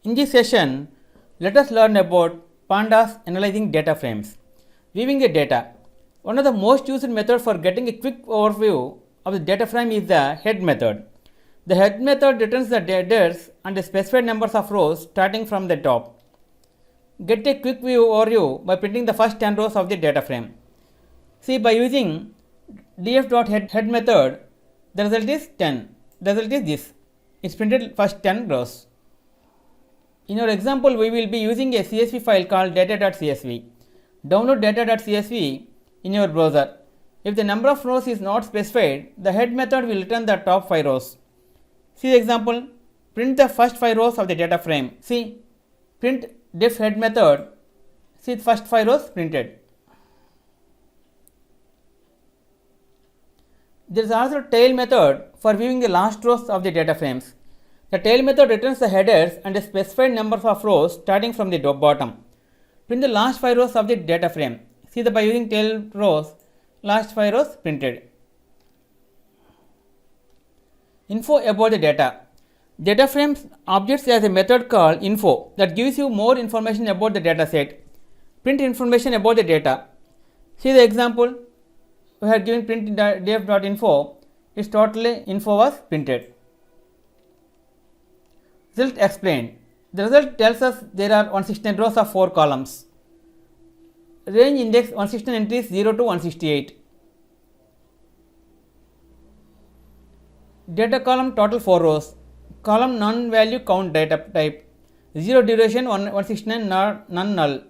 In this session, let us learn about Pandas analyzing data frames. Viewing the data. One of the most used methods for getting a quick overview of the data frame is the head method. The head method returns the headers and the specified numbers of rows starting from the top. Get a quick view overview by printing the first 10 rows of the data frame. See, by using df.head method, the result is 10. The result is this. It's printed first 10 rows. In our example, we will be using a CSV file called data.csv. Download data.csv in your browser. If the number of rows is not specified, the head method will return the top 5 rows. See the example. Print the first 5 rows of the data frame. See, print def head method. See the first 5 rows printed. There is also tail method for viewing the last rows of the data frames. The tail method returns the headers and a specified number of rows starting from the bottom. Print the last 5 rows of the data frame. See that by using tail rows, last 5 rows printed. Info about the data. Data frames objects as a method called info that gives you more information about the data set. Print information about the data. See the example. We have given print df.info. Its totally info was printed. Result explained. The result tells us there are 169 rows of 4 columns. Range index 169 entries 0 to 168. Data column total 4 rows. Column none value count data type. 0 duration 169 none null.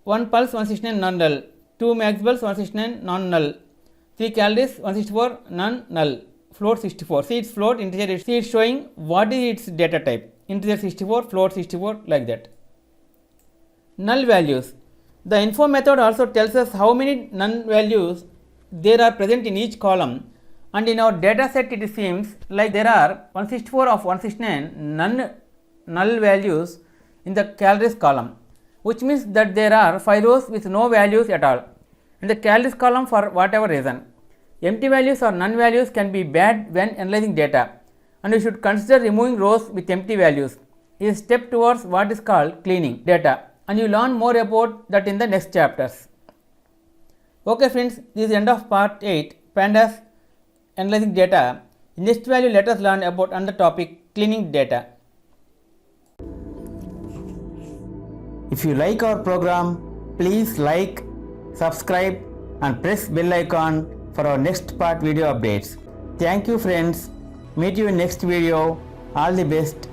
1 pulse 169 none null. 2 max pulse 169 non null. 3 calories 164 none null. Float 64. See its float integer. See it's showing what is its data type. Integer 64, float 64, like that. Null values. The info method also tells us how many null values there are present in each column, and in our data set it seems like there are 164 of 169 null values in the calories column, which means that there are 5 rows with no values at all in the calories column for whatever reason. Empty values or none values can be bad when analyzing data, and we should consider removing rows with empty values. It is a step towards what is called cleaning data, and you learn more about that in the next chapters. Okay friends, this is the end of part 8, Pandas analyzing data. In next value, let us learn about another topic, cleaning data. If you like our program, please like, subscribe and press bell icon for our next part video updates. Thank you friends. Meet you in next video. All the best.